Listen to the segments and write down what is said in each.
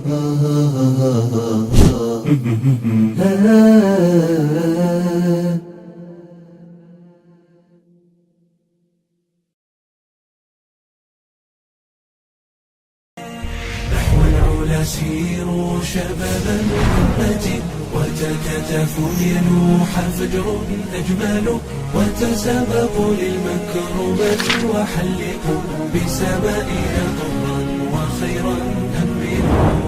سيروا شباب الأمة وتكاتفوا لينوح فجر أجمل وتسابقوا للمكرمات وحلقوا بسمائنا طرا وخيرا أمنوا.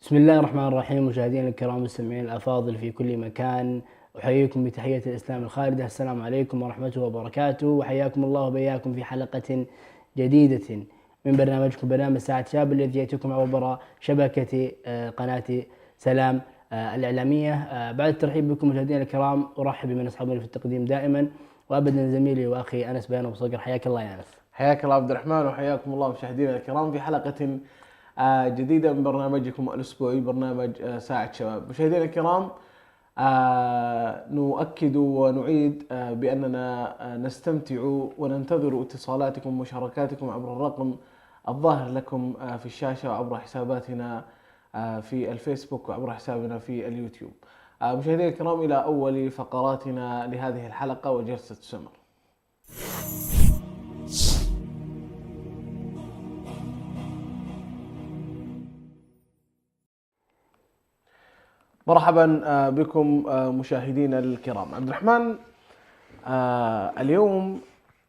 بسم الله الرحمن الرحيم. مشاهدينا الكرام المستمعين الأفاضل في كل مكان، أحييكم بتحية الإسلام الخالدة. السلام عليكم ورحمة الله وبركاته، وحياكم الله وبياكم في حلقة جديدة من برنامجكم برنامج ساعة شاب الذي يأتيكم عبر شبكة قناة سلام الإعلامية. بعد الترحيب بكم مشاهدينا الكرام، أرحب بمن أصحابنا في التقديم دائما وأبدا زميلي وأخي أنس بيان أبو صقر. حياك الله يا أنس. حياك الله عبد الرحمن، وحياكم الله مشاهدينا الكرام في حلقة جديدة من برنامجكم الأسبوعي برنامج ساعة شباب. مشاهدينا الكرام، نؤكد ونعيد بأننا نستمتع وننتظر اتصالاتكم ومشاركاتكم عبر الرقم الظاهر لكم في الشاشة وعبر حساباتنا في الفيسبوك وعبر حسابنا في اليوتيوب. مشاهدينا الكرام، إلى أول فقراتنا لهذه الحلقة وجلسة سمر. مرحبا بكم مشاهدينا الكرام. عبد الرحمن، اليوم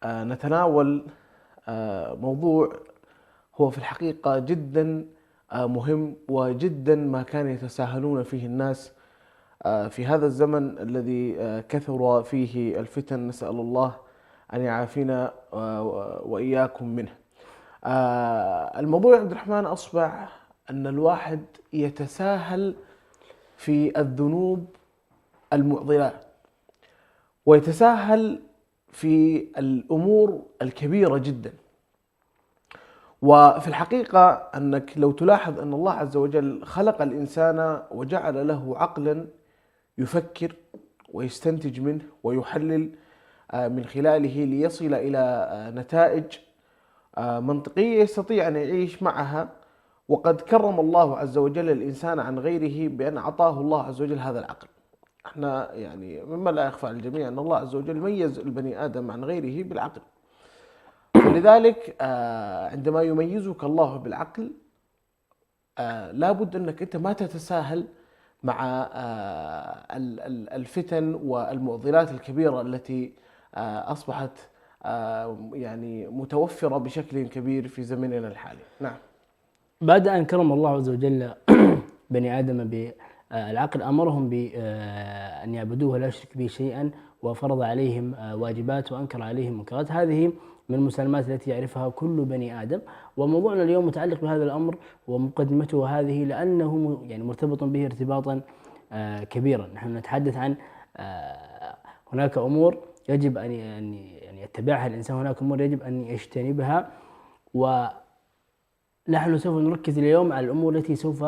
نتناول موضوع هو في الحقيقة جدا مهم، وجدا ما كان يتساهلون فيه الناس في هذا الزمن الذي كثر فيه الفتن، نسأل الله أن يعافينا وإياكم منه. الموضوع عبد الرحمن أصبح أن الواحد يتساهل في الذنوب المعضلات، ويتساهل في الأمور الكبيرة جدا. وفي الحقيقة أنك لو تلاحظ أن الله عز وجل خلق الإنسان وجعل له عقلا يفكر ويستنتج منه ويحلل من خلاله ليصل إلى نتائج منطقية يستطيع أن يعيش معها. وقد كرم الله عز وجل الإنسان عن غيره بأن أعطاه الله عز وجل هذا العقل. احنا يعني مما لا يخفى على الجميع أن الله عز وجل ميز البني آدم عن غيره بالعقل، فلذلك عندما يميزك الله بالعقل لابد أنك أنت ما تتساهل مع الفتن والمعضلات الكبيرة التي أصبحت يعني متوفرة بشكل كبير في زمننا الحالي. نعم. بعد أن كرم الله عز وجل بني آدم بالعقل، أمرهم بأن يعبدوه ولا يشرك به شيئا، وفرض عليهم واجبات وأنكر عليهم منكرات. هذه من المسلمات التي يعرفها كل بني آدم، وموضوعنا اليوم متعلق بهذا الأمر ومقدمته هذه لأنه يعني مرتبط به ارتباطا كبيرا. نحن نتحدث عن هناك أمور يجب أن يتبعها الإنسان، هناك أمور يجب أن يجتنبها، ونحن سوف نركز اليوم على الأمور التي سوف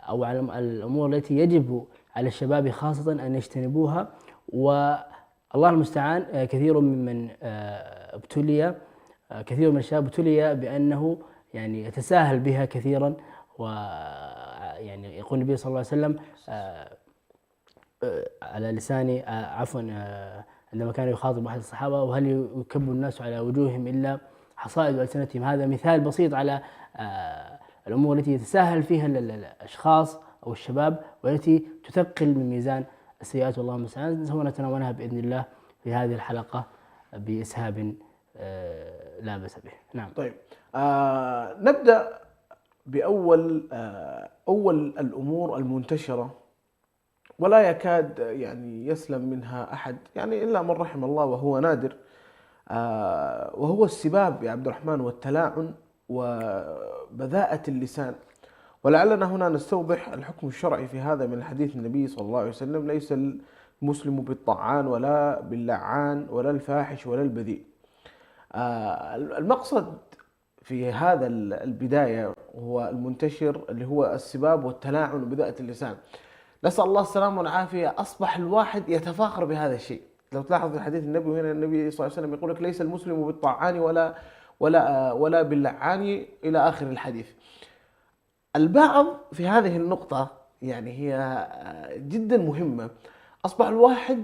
أو على الأمور التي يجب على الشباب خاصة أن يجتنبوها. والله المستعان، كثير من الشباب ابتلي بأنه يعني يتساهل بها كثيرا. ويعني يقول النبي صلى الله عليه وسلم على لسان عندما كان يخاطب أحد الصحابة: وهل يكب الناس على وجوههم إلا حصائد ألسنتهم. هذا مثال بسيط على الأمور التي يتساهل فيها الأشخاص أو الشباب والتي تثقل من ميزان السيئات. والله المستعان سوف نتناولها بإذن الله في هذه الحلقة بإسهاب لا بأس به. نعم. طيب، نبدأ بأول الأمور المنتشرة ولا يكاد يعني يسلم منها أحد يعني إلا من رحم الله، وهو نادر، وهو السباب يا عبد الرحمن والتلاعن وبذاءة اللسان. ولعلنا هنا نستوضح الحكم الشرعي في هذا من الحديث النبي صلى الله عليه وسلم: ليس المسلم بالطعان ولا باللعان ولا الفاحش ولا البذيء. المقصد في هذا البداية هو المنتشر اللي هو السباب والتلاعن وبذاءة اللسان. نسأل الله السلامة والعافية. أصبح الواحد يتفاخر بهذا الشيء. لو تلاحظ في حديث النبي هنا، النبي صلى الله عليه وسلم يقول لك: ليس المسلم بالطعان ولا باللعان إلى آخر الحديث. البعض في هذه النقطة يعني هي جدا مهمة، أصبح الواحد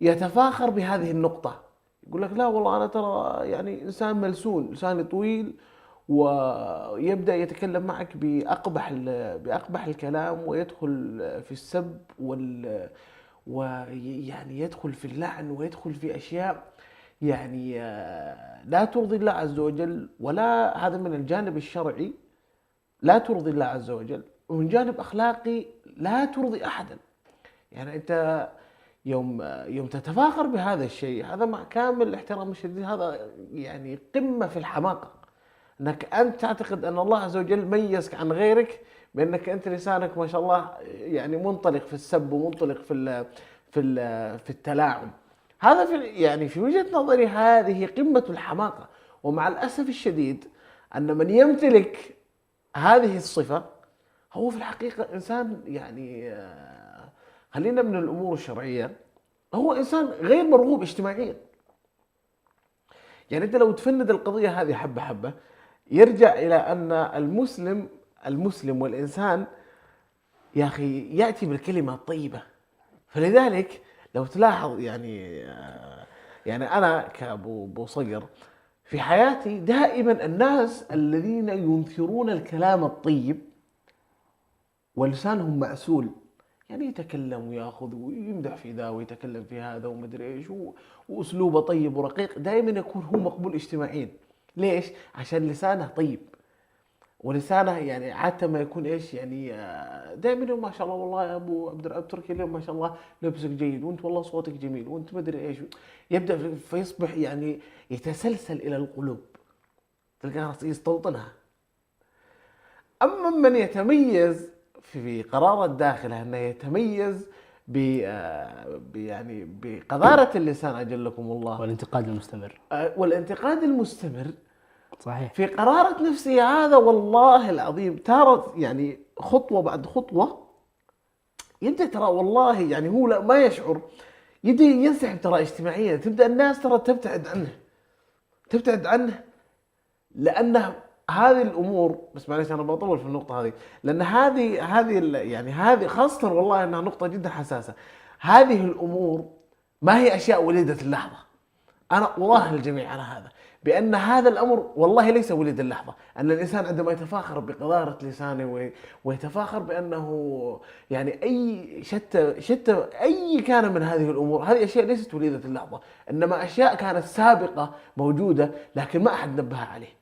يتفاخر بهذه النقطة، يقول لك لا والله أنا ترى يعني إنسان ملسون، لساني طويل، ويبدأ يتكلم معك بأقبح الكلام، ويدخل في السب ويعني يدخل في اللعن، ويدخل في أشياء يعني لا ترضي الله عز وجل، ولا هذا من الجانب الشرعي لا ترضي الله عز وجل، ومن جانب أخلاقي لا ترضي أحدا. يعني أنت يوم تتفاخر بهذا الشيء، هذا مع كامل الاحترام الشديد، هذا يعني قمة في الحماقة، أنك أنت تعتقد أن الله عز وجل ميزك عن غيرك بأنك أنت لسانك ما شاء الله يعني منطلق في السب، ومنطلق في التلاعب. هذا في وجهة نظري هذه قمة الحماقة. ومع الأسف الشديد أن من يمتلك هذه الصفة هو في الحقيقة إنسان يعني خلينا من الأمور الشرعية، هو إنسان غير مرغوب اجتماعيا. يعني أنت لو تفند القضية هذه حبة حبة، يرجع إلى أن المسلم والإنسان يا أخي يأتي بالكلمة الطيبة. فلذلك لو تلاحظ يعني أنا كأبو صقر في حياتي دائما الناس الذين ينثرون الكلام الطيب ولسانهم معسول، يعني يتكلم وياخذ ويمدح في ذا ويتكلم في هذا ومدري ايش، واسلوبه طيب ورقيق، دائما يكون هو مقبول اجتماعيا. ليش؟ عشان لسانه طيب، ولسانه يعني عادة ما يكون ايش يعني دائما ما شاء الله والله يا ابو عبد التركي اليوم ما شاء الله لبسك جيد، وانت والله صوتك جميل، وانت مدري ايش، يبدا فيصبح يعني يتسلسل الى القلوب، تلقاه يستوطنها. اما من يتميز في قرار الداخل انه يتميز يعني بقذارة اللسان اجلكم الله، والانتقاد المستمر صحيح في قرارة نفسه، هذا والله العظيم ترى يعني خطوة بعد خطوة يبدأ ترى والله يعني هو لا ما يشعر يبدأ ينسحب ترى اجتماعيا، تبدأ الناس ترى تبتعد عنه لأن هذه الأمور، بس معليش أنا بطول في النقطة هذه، لأن هذه خاصة والله أنها نقطة جدا حساسة. هذه الأمور ما هي أشياء وليدة اللحظة. أنا أراهن الجميع على هذا، بأن هذا الأمر والله ليس وليد اللحظة. أن الإنسان عندما يتفاخر بقذارة لسانه ويتفاخر بأنه يعني شتى أي كان من هذه الأمور، هذه أشياء ليست وليدة اللحظة، إنما أشياء كانت سابقة موجودة لكن ما أحد نبه عليه،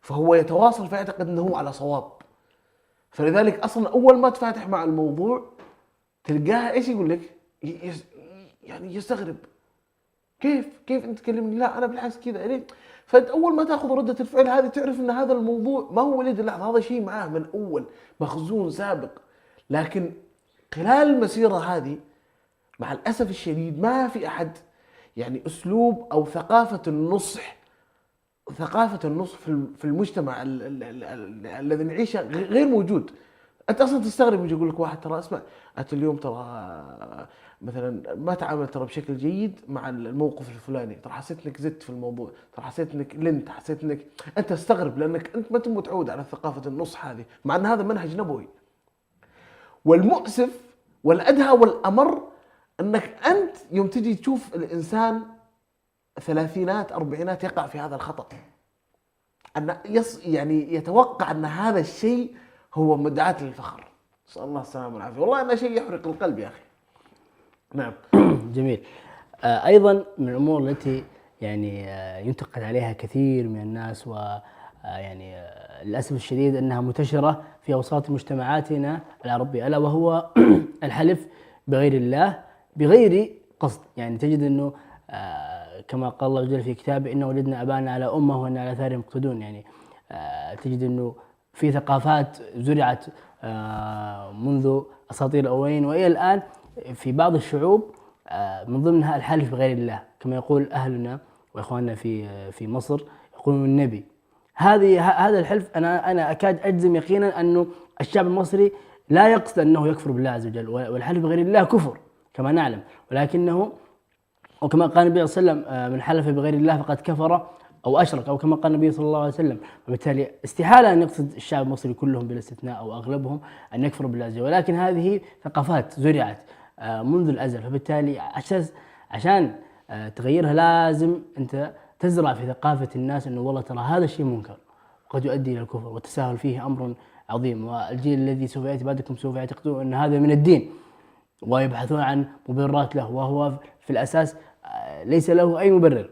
فهو يتواصل فيعتقد أنه على صواب. فلذلك أصلا أول ما تفاتح مع الموضوع تلقاها إيش يقول لك، يعني يستغرب، كيف أنت تكلمني؟ لا أنا بالعكس كذا ليه؟ فأنت أول ما تأخذ ردة الفعل هذه تعرف أن هذا الموضوع ما هو وليد اللحظة، هذا شيء معاه من أول مخزون سابق. لكن خلال المسيرة هذه مع الأسف الشديد ما في أحد يعني أسلوب أو ثقافة النصح في المجتمع الذي نعيشه غير موجود. أنت أصلا تستغرب يجي يقول لك واحد ترى اسمع أنت اليوم ترى مثلا ما تعاملت ترى بشكل جيد مع الموقف الفلاني، ترى حسيت انك زدت في الموضوع، ترى حسيت انك لنت، حسيت انك انت تستغرب لانك انت ما انت متعود على ثقافه النصح هذه، مع ان هذا منهج نبوي. والمؤسف والادهى والامر انك انت يوم تجي تشوف الانسان ثلاثينات أربعينات يقع في هذا الخطأ، ان يعني يتوقع ان هذا الشيء هو مدعاة للفخر. نسأل الله السلامة والعافية. والله انه شيء يحرق القلب يا اخي. نعم. جميل. أيضا من الأمور التي يعني ينتقد عليها كثير من الناس، ويعني للأسف الشديد أنها منتشرة في أوساط مجتمعاتنا العربية، ألا وهو الحلف بغير الله بغير قصد. يعني تجد أنه كما قال الله جل في كتابه إن وجدنا أبانا على أمة وإن على آثارهم مقتدون. يعني تجد أنه في ثقافات زرعت منذ أساطير الأولين وإلى الآن في بعض الشعوب، من ضمنها الحلف بغير الله، كما يقول أهلنا وإخواننا في مصر يقولون النبي. هذا الحلف أنا أكاد أجزم يقينا أنه الشعب المصري لا يقصد أنه يكفر بالله عز وجل، والحلف بغير الله كفر كما نعلم، ولكنه وكما قال النبي صلى الله عليه وسلم من حلف بغير الله فقد كفر أو أشرك، أو كما قال النبي صلى الله عليه وسلم. وبالتالي استحالة أن يقصد الشعب المصري كلهم بلا استثناء أو أغلبهم أن يكفروا بالله عز وجل، ولكن هذه ثقافات زرعت منذ الأزل. فبالتالي عشان تغيرها لازم أنت تزرع في ثقافة الناس أنه والله ترى هذا الشيء منكر وقد يؤدي إلى الكفر، والتساهل فيه أمر عظيم. والجيل الذي سوف يأتي بعدكم سوف يعتقدون أن هذا من الدين ويبحثون عن مبررات له، وهو في الأساس ليس له أي مبرر.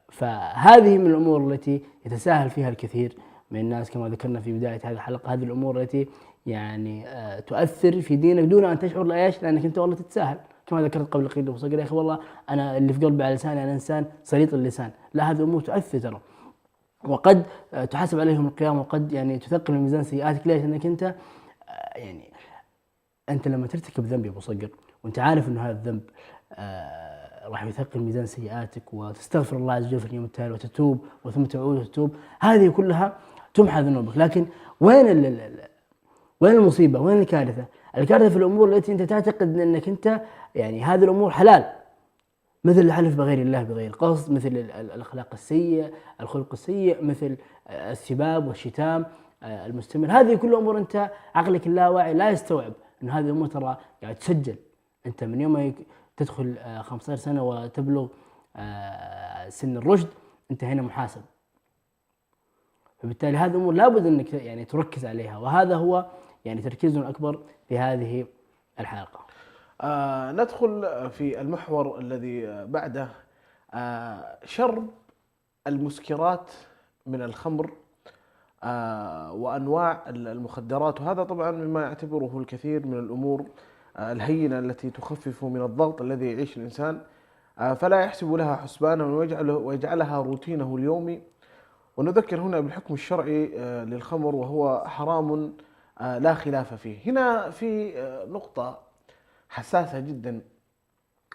فهذه من الأمور التي يتساهل فيها الكثير من الناس كما ذكرنا في بداية هذه الحلقة. هذه الأمور التي يعني تؤثر في دينك دون أن تشعر لأيش، لأنك أنت والله تتساهل كما ذكرت قبل قليل وصقر يا أخي والله أنا اللي في قلبي على لساني أنا إنسان سليط اللسان. لا، هذه أمور تؤثر ترى، وقد تحاسب عليهم القيامة، وقد يعني تثقل من ميزان سيئاتك. ليش؟ أنك أنت يعني أنت لما ترتكب ذنب يا أبو صقر وأنت عارف أنه هذا الذنب راح يثقل ميزان سيئاتك، وتستغفر الله عز وجل في اليوم التالي وتتوب وثم تعود وتتوب، هذه كلها تمحى ذنوبك. لكن وين المصيبة؟ وين الكارثة؟ الكارثة في الأمور التي أنت تعتقد أنك أنت يعني هذه الأمور حلال، مثل الحلف بغير الله بغير قصد، مثل الأخلاق السيئة، الخلق السيء، مثل السباب والشتام المستمر. هذه كل أمور أنت عقلك اللاواعي لا يستوعب أن هذه الأمور ترى يعني تسجل. أنت من يوم ما تدخل 15 سنة وتبلغ سن الرشد أنت هنا محاسب. فبالتالي هذه الأمور لابد أنك يعني تركز عليها، وهذا هو يعني تركيزنا الأكبر في هذه الحلقة. ندخل في المحور الذي بعده، شرب المسكرات من الخمر وأنواع المخدرات. وهذا طبعا مما يعتبره الكثير من الأمور الهينة التي تخفف من الضغط الذي يعيش الإنسان، فلا يحسب لها حسبانا ويجعلها روتينه اليومي. ونذكر هنا بالحكم الشرعي للخمر وهو حرام لا خلاف فيه. هنا في نقطة حساسة جدا،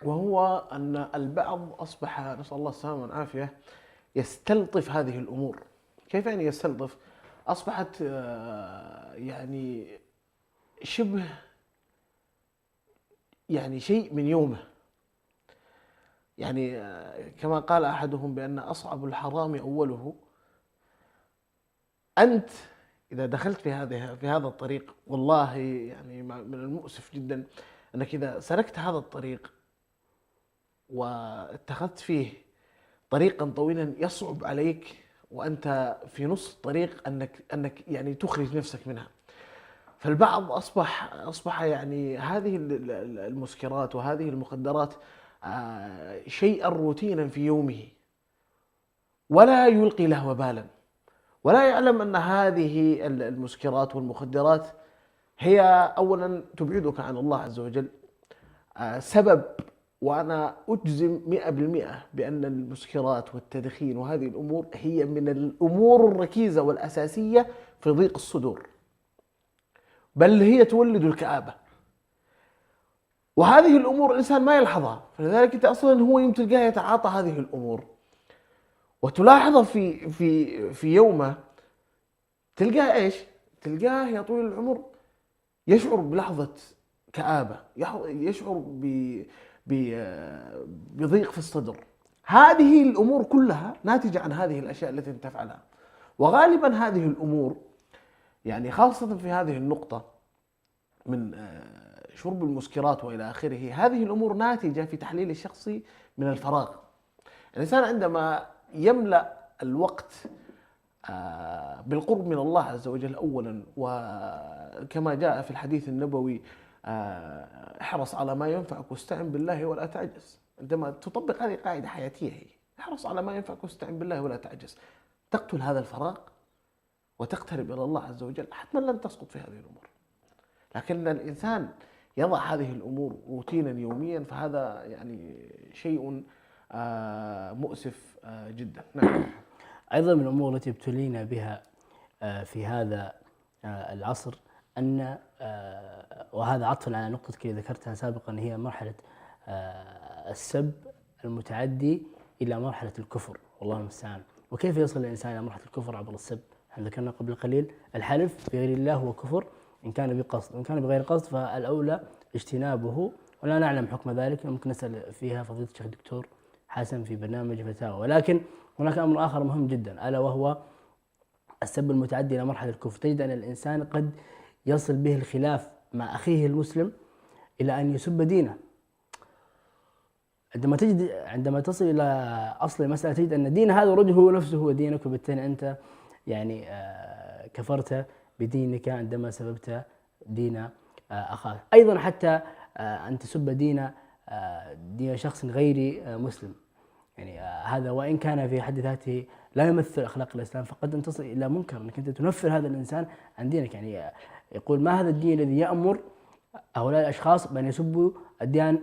وهو أن البعض أصبح نسأل الله السلامة والعافية يستلطف هذه الأمور. كيف يعني يستلطف؟ أصبحت يعني شبه يعني شيء من يومه. يعني كما قال أحدهم بأن أصعب الحرام أوله. أنت إذا دخلت في هذا الطريق، والله يعني من المؤسف جدا أنك إذا سلكت هذا الطريق واتخذت فيه طريقا طويلا يصعب عليك وأنت في نص الطريق أنك يعني تخرج نفسك منها. فالبعض أصبح يعني هذه المسكرات وهذه المخدرات شيئا روتينا في يومه، ولا يلقي له بالا، ولا يعلم أن هذه المسكرات والمخدرات هي أولا تبعدك عن الله عز وجل، سبب، وأنا أجزم 100% بأن المسكرات والتدخين وهذه الأمور هي من الأمور الركيزة والأساسية في ضيق الصدور، بل هي تولد الكآبة. وهذه الأمور الإنسان ما يلحظها، فلذلك أنت أصلا هو يوم تلقاه يتعاطى هذه الأمور وتلاحظه في يومه، تلقاه إيش؟ تلقاه يا طويل العمر يشعر بلحظة كآبة، يشعر بضيق في الصدر. هذه الأمور كلها ناتجة عن هذه الأشياء التي تفعلها. وغالبا هذه الأمور يعني خاصة في هذه النقطة من شرب المسكرات وإلى آخره، هذه الأمور ناتجة في تحليل الشخصي من الفراغ. الإنسان عندما يملأ الوقت بالقرب من الله عز وجل أولا، وكما جاء في الحديث النبوي احرص على ما ينفعك واستعن بالله ولا تعجز. عندما تطبق هذه قاعدة حياتية، هي احرص على ما ينفعك واستعن بالله ولا تعجز، تقتل هذا الفراغ وتقترب إلى الله عز وجل، حتما لن تسقط في هذه الأمور. لكن الإنسان يضع هذه الأمور روتينا يوميا، فهذا يعني شيء مؤسف جدا. نعم. أيضا من الأمور التي ابتلينا بها في هذا العصر أن وهذا عطفا على نقطة كي ذكرتها سابقا، هي مرحلة السب المتعدي إلى مرحلة الكفر، والله المستعان. وكيف يصل الإنسان إلى مرحلة الكفر عبر السب؟ احنا ذكرنا قبل قليل الحلف بغير الله هو كفر إن كان بقصد، وإن كان بغير قصد فالأولى اجتنابه، ولا نعلم حكم ذلك. ممكن نسأل فيها فضيلة الشيخ الدكتور حسن في برنامج فتاوى. ولكن هناك أمر آخر مهم جدا، ألا وهو السب المتعدي إلى مرحلة الكفر. تجد أن الإنسان قد يصل به الخلاف مع أخيه المسلم إلى أن يسب دينه. عندما تصل إلى أصل المسألة تجد أن دين هذا الرجل هو نفسه هو دينك، وبالتالي أنت يعني كفرت بدينك عندما سببت دين أخاك. أيضا حتى أن تسب دين شخص غير مسلم، يعني هذا وإن كان في حد ذاته لا يمثل أخلاق الإسلام، فقد أن تصل إلى منكر أنك أنت تنفر هذا الإنسان عن دينك. يعني يقول ما هذا الدين الذي يأمر هؤلاء الأشخاص بأن يسبوا أديان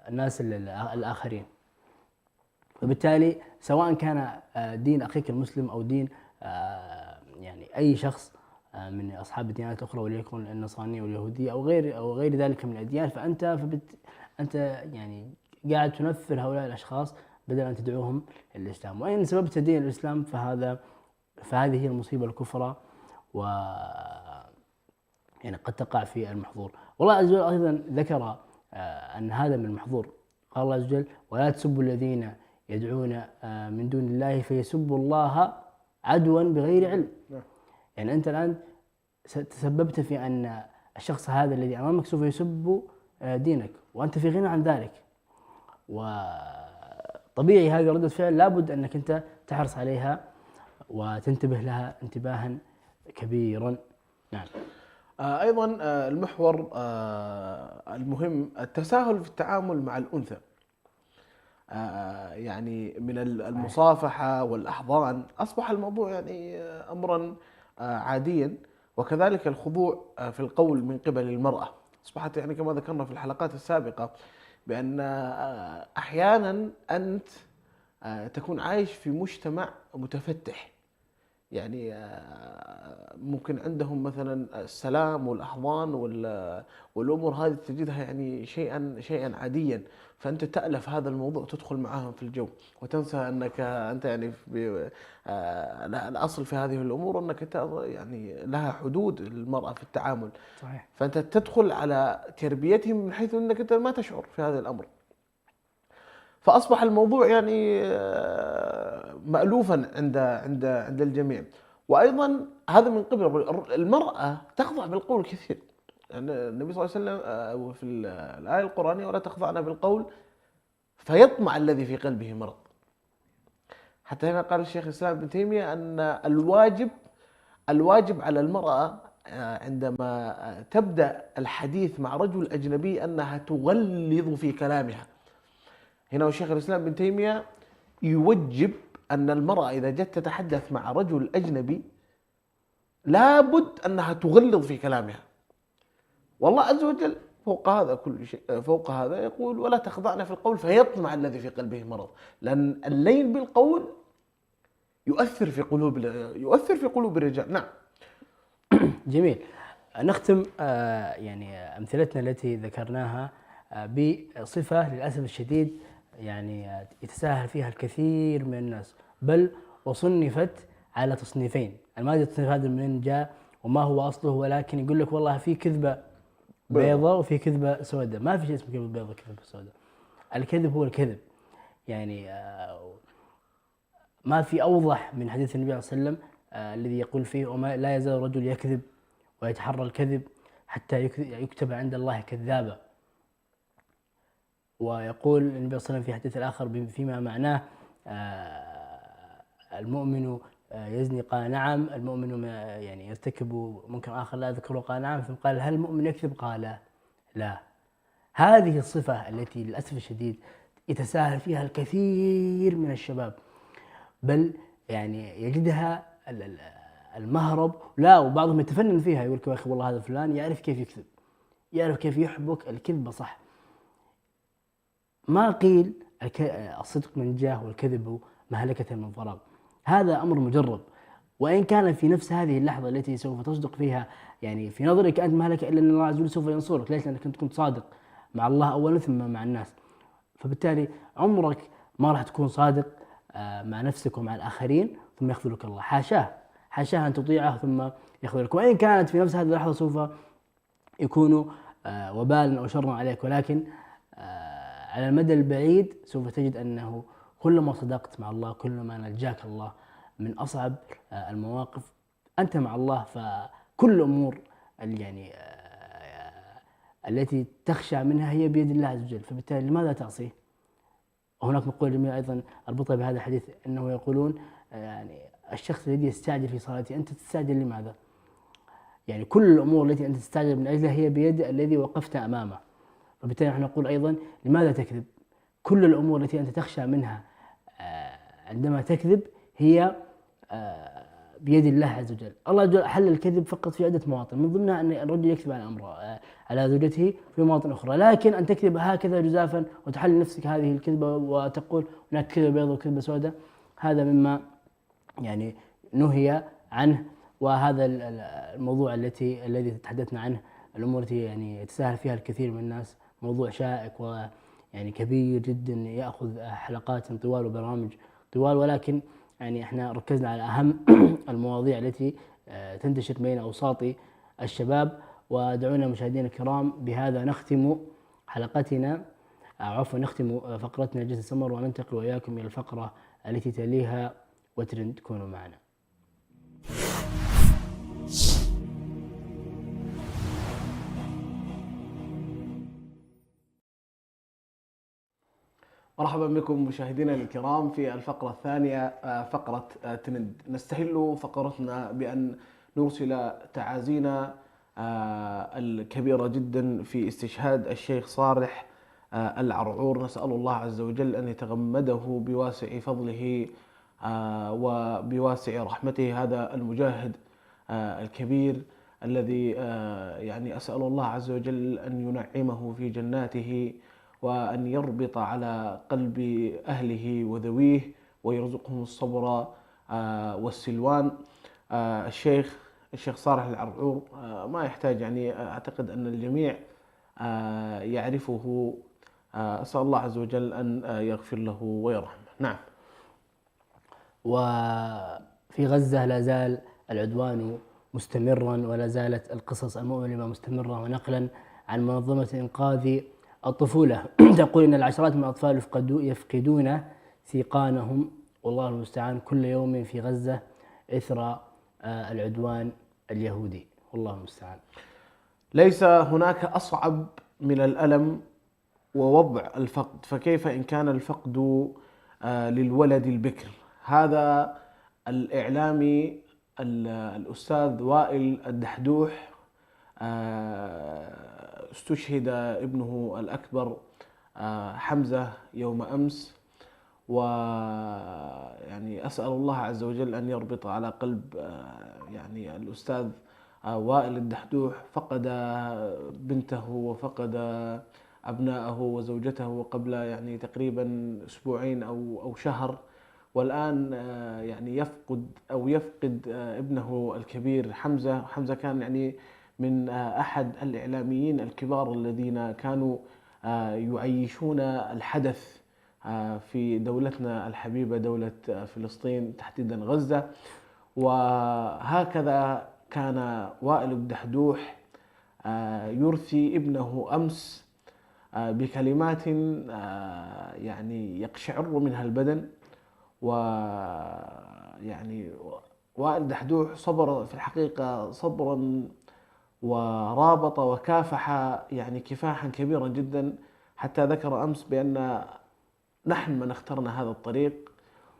الناس الآخرين. وبالتالي سواء كان دين أخيك المسلم أو دين يعني أي شخص من أصحاب الديانات الأخرى، وليكن النصرانية واليهودية أو غير ذلك من الأديان، أنت يعني قاعد تنفر هؤلاء الأشخاص بدل أن تدعوهم للإسلام. وإن سببت دين الإسلام فهذه هي المصيبة الكفرى، و يعني قد تقع في المحظور. والله عز وجل أيضا ذكر أن هذا من المحظور. قال الله عز وجل ولا تسبوا الذين يدعون من دون الله فيسبوا الله عدوا بغير علم. يعني أنت الآن تسببت في أن الشخص هذا الذي أمامك سوف يسب دينك وأنت في غنى عن ذلك، وطبيعي هذه ردة فعل لابد أنك أنت تحرص عليها وتنتبه لها انتباها كبيرا. نعم. أيضا المحور المهم التساهل في التعامل مع الأنثى، يعني من المصافحة والأحضان أصبح الموضوع يعني أمرا عاديا، وكذلك الخضوع في القول من قبل المرأة أصبحت يعني كما ذكرنا في الحلقات السابقة بأن أحيانا أنت تكون عايش في مجتمع متفتح، يعني ممكن عندهم مثلا السلام والأحضان والأمور هذه تجدها يعني شيئا عاديا، فأنت تألف هذا الموضوع تدخل معهم في الجو وتنسى أنك أنت يعني الأصل في هذه الأمور أنك يعني لها حدود المرأة في التعامل. صحيح. فأنت تدخل على تربيتهم من حيث أنك أنت ما تشعر في هذا الأمر، فأصبح الموضوع يعني مألوفا عند الجميع. وأيضا هذا من قبل المرأة تخضع بالقول كثير، يعني النبي صلى الله عليه وسلم في الآية القرآنية ولا تخضعن بالقول فيطمع الذي في قلبه مرض. حتى هنا قال الشيخ الإسلام ابن تيمية أن الواجب على المرأة عندما تبدأ الحديث مع رجل أجنبي أنها تغلظ في كلامها. هنا الشيخ الإسلام ابن تيمية يوجب أن المرأة إذا جت تتحدث مع رجل أجنبي لابد أنها تغلظ في كلامها. والله عز وجل فوق هذا كل شيء، فوق هذا يقول ولا تخضعن في القول فيطمع الذي في قلبه مرض، لأن اللين بالقول يؤثر في قلوب الرجال. نعم. جميل. نختم يعني أمثلتنا التي ذكرناها بصفة للأسف الشديد يعني يتساهل فيها الكثير من الناس، بل وصنفت على تصنيفين. المادة التصنيف هذا من جاء وما هو أصله، ولكن يقول لك والله في كذبة بيضاء وفي كذبة سوداء. ما في شيء اسمه كذبة بيضاء وكذبة سوداء. الكذب هو الكذب، يعني ما في أوضح من حديث النبي صلى الله عليه وسلم الذي يقول فيه وما لا يزال الرجل يكذب ويتحرى الكذب حتى يكتب عند الله كذابا. ويقول النبي صلى الله عليه وسلم في حديث الآخر فيما معناه المؤمن يزني قال نعم، المؤمن يعني يرتكب منكر آخر لا يذكره قال نعم، ثم قال هل المؤمن يكذب قال لا. هذه الصفة التي للأسف الشديد يتساهل فيها الكثير من الشباب، بل يعني يجدها المهرب، لا وبعضهم يتفنن فيها، يقول لك يا أخي والله هذا فلان يعرف كيف يكذب، يعرف كيف يحبك الكذبة صح. ما قيل الصدق منجاه والكذب مهلكة من فراغ، هذا أمر مجرب. وإن كان في نفس هذه اللحظة التي سوف تصدق فيها يعني في نظرك أنت مهلكة، إلا أن الله عز وجل سوف ينصرك. ليش؟ لأنك كنت صادق مع الله أولا ثم مع الناس، فبالتالي عمرك ما راح تكون صادق مع نفسك ومع الآخرين ثم يخذلك الله. حاشاه أن تطيعه ثم يخذلك، وإن كانت في نفس هذه اللحظة سوف يكون وبالا أو شرا عليك، ولكن على المدى البعيد سوف تجد أنه كلما صدقت مع الله كلما نجاك الله من أصعب المواقف. أنت مع الله فكل الأمور يعني التي تخشى منها هي بيد الله عز وجل، فبالتالي لماذا تعصيه؟ وهناك مقولة جميلة أيضا أربطها بهذا الحديث، أنه يقولون يعني الشخص الذي يستعجل في صلاته أنت تستعجل لماذا؟ يعني كل الأمور التي أنت تستعجل من أجلها هي بيد الذي وقفت أمامه. وبالتالي نحن نقول أيضا لماذا تكذب؟ كل الأمور التي أنت تخشى منها عندما تكذب هي بيد الله عز وجل. الله عز وجل أحل الكذب فقط في عدة مواطن، من ضمنها أن الرجل يكذب على أمره على زوجته في مواطن أخرى، لكن أن تكذب هكذا جزافا وتحل نفسك هذه الكذبة وتقول هناك كذبة بيضاء وكذبة سوداء، هذا مما يعني نهي عنه. وهذا الموضوع الذي تحدثنا عنه، الأمور التي يعني يتساهل فيها الكثير من الناس، موضوع شائك ويعني كبير جدا يأخذ حلقات طوال وبرامج طوال، ولكن يعني احنا ركزنا على أهم المواضيع التي تنتشر بين أوساط الشباب. ودعونا مشاهدينا الكرام بهذا نختم حلقتنا، عفوا نختم فقرتنا جلسة السمر، وننتقل وإياكم إلى الفقرة التي تليها وترند. كونوا معنا. مرحبا بكم مشاهدينا الكرام في الفقرة الثانية، فقرة ترند. نستهل فقرتنا بأن نرسل تعازينا الكبيرة جدا في استشهاد الشيخ صالح العرعور. نسأل الله عز وجل أن يتغمده بواسع فضله وبواسع رحمته، هذا المجاهد الكبير الذي يعني أسأل الله عز وجل أن ينعمه في جناته وأن يربط على قلب أهله وذويه ويرزقهم الصبر والسلوان. الشيخ صالح العرعور ما يحتاج، يعني أعتقد أن الجميع يعرفه. أسأل الله عز وجل أن يغفر له ويرحمه. نعم. وفي غزة لا زال العدوان مستمرا، ولا زالت القصص المؤلمة مستمرة. ونقلا عن منظمة إنقاذ الطفولة تقول إن العشرات من الأطفال يفقدون سيقانهم والله المستعان كل يوم في غزة إثر العدوان اليهودي، والله المستعان. ليس هناك أصعب من الألم ووضع الفقد، فكيف إن كان الفقد للولد البكر. هذا الإعلامي الأستاذ وائل الدحدوح استشهد ابنه الأكبر حمزة يوم أمس، ويعني أسأل الله عز وجل أن يربط على قلب يعني الأستاذ وائل الدحدوح. فقد بنته وفقد أبنائه وزوجته قبل يعني تقريبا أسبوعين أو شهر، والآن يعني يفقد ابنه الكبير حمزة. حمزة كان يعني من أحد الإعلاميين الكبار الذين كانوا يعيشون الحدث في دولتنا الحبيبة، دولة فلسطين تحديدا غزة. وهكذا كان وائل الدحدوح يرثي ابنه أمس بكلمات يعني يقشعر منها البدن. ويعني وائل الدحدوح صبر في الحقيقة صبرا ورابط وكافح يعني كفاحا كبيرا جدا، حتى ذكر أمس بأن نحن من اخترنا هذا الطريق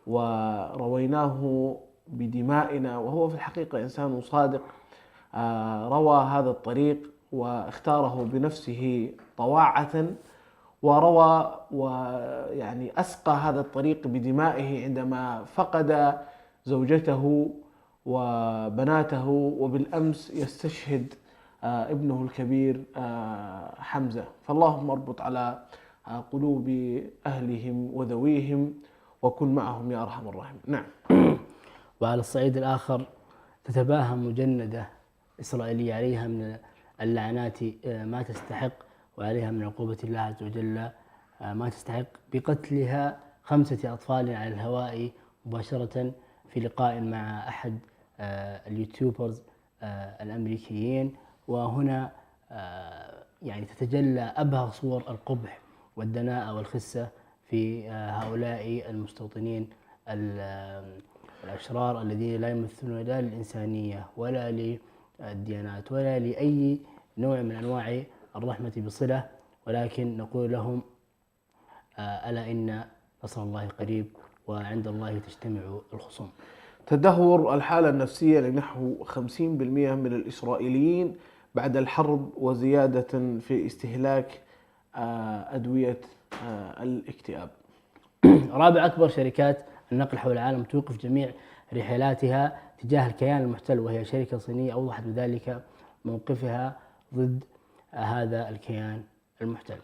ورويناه بدمائنا، وهو في الحقيقة إنسان صادق روى هذا الطريق واختاره بنفسه طواعة، وروى ويعني أسقى هذا الطريق بدمائه عندما فقد زوجته وبناته، وبالأمس يستشهد ابنه الكبير حمزة. فاللهم اربط على قلوب أهلهم وذويهم وكن معهم يا أرحم الراحمين. نعم. وعلى الصعيد الآخر تتباهى مجندة إسرائيلية عليها من اللعنات ما تستحق، وعليها من عقوبة الله عز وجل ما تستحق، بقتلها 5 أطفال على الهواء مباشرة في لقاء مع أحد اليوتيوبرز الأمريكيين. وهنا يعني تتجلى أبهى صور القبح والدناءة والخسة في هؤلاء المستوطنين الأشرار الذين لا يمثلون لا للإنسانية ولا للديانات ولا لأي نوع من أنواع الرحمة بصلة، ولكن نقول لهم ألا إن نصر الله قريب وعند الله تجتمع الخصوم. تدهور الحالة النفسية لنحو 50% من الإسرائيليين بعد الحرب، وزيادة في استهلاك أدوية الاكتئاب. رابع أكبر شركات النقل حول العالم توقف جميع رحلاتها تجاه الكيان المحتل، وهي شركة صينية أوضحت بذلك موقفها ضد هذا الكيان المحتل.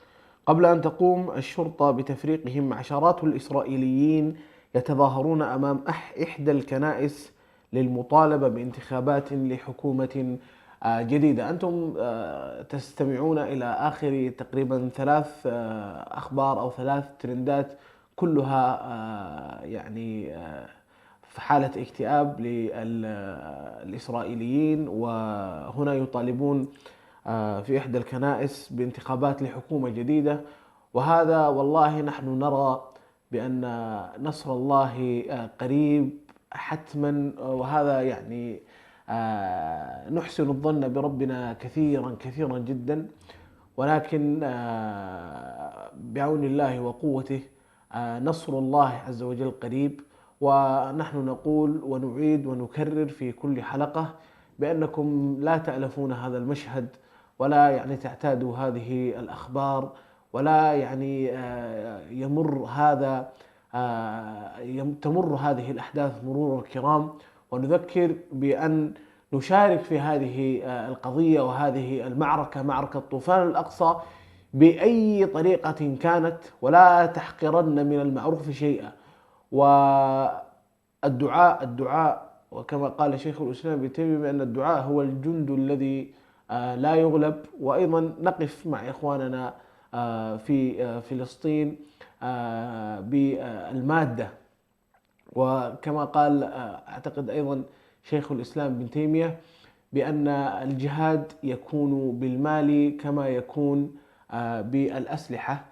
قبل أن تقوم الشرطة بتفريقهم، عشرات الإسرائيليين يتظاهرون أمام إحدى الكنائس للمطالبة بانتخابات لحكومة جديدة. أنتم تستمعون إلى آخر تقريبا 3 أخبار أو 3 ترندات كلها يعني في حالة اكتئاب للإسرائيليين، وهنا يطالبون في إحدى الكنائس بانتخابات لحكومة جديدة. وهذا والله نحن نرى بأن نصر الله قريب حتما، وهذا يعني نحسن الظن بربنا كثيرا كثيرا جدا، ولكن بعون الله وقوته نصر الله عز وجل قريب. ونحن نقول ونعيد ونكرر في كل حلقة بأنكم لا تألفون هذا المشهد، ولا يعني تعتادوا هذه الأخبار، ولا يعني تمر هذه الأحداث مرور الكرام. ونذكر بأن نشارك في هذه القضية وهذه المعركة، معركة طوفان الأقصى، بأي طريقة كانت، ولا تحقرن من المعروف شيئا. والدعاء وكما قال شيخ الإسلام ابن تيمية بأن الدعاء هو الجند الذي لا يغلب. وأيضا نقف مع إخواننا في فلسطين بالمادة، وكما قال أعتقد أيضا شيخ الإسلام ابن تيمية بأن الجهاد يكون بالمال كما يكون بالأسلحة.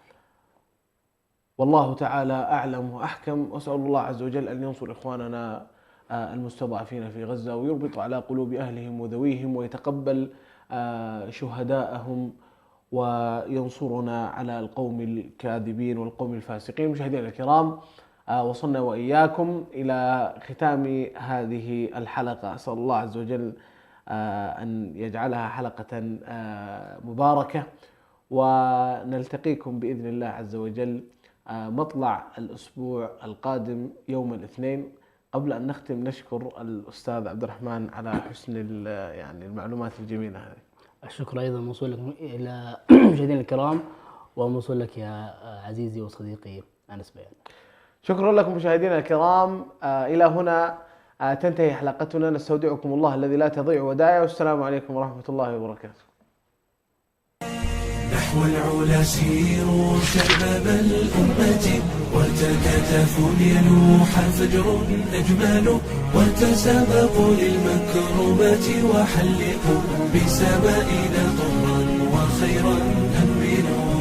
والله تعالى أعلم وأحكم، وأسأل الله عز وجل أن ينصر إخواننا المستضعفين في غزة، ويربط على قلوب أهلهم وذويهم، ويتقبل شهداءهم، وينصرنا على القوم الكاذبين والقوم الفاسقين. مشاهدينا الكرام، وصلنا وإياكم إلى ختام هذه الحلقة. أسأل الله عز وجل أن يجعلها حلقة مباركة، ونلتقيكم بإذن الله عز وجل مطلع الأسبوع القادم يوم الاثنين. قبل أن نختم نشكر الأستاذ عبد الرحمن على حسن يعني المعلومات الجميلة هذه. الشكر أيضا موصول لك إلى مشاهدينا الكرام، وموصول لك يا عزيزي وصديقي أنس بيان. شكرا لكم مشاهدينا الكرام، إلى هنا تنتهي حلقتنا. نستودعكم الله الذي لا تضيع ودائعه، والسلام عليكم ورحمة الله وبركاته. نحو العلا سيروا شباب الأمة، وتكاتفوا لينوح فجر أجمل، وتسابقوا للمكرمات وحلقوا بسمائنا طرا وخيرا أمنوا.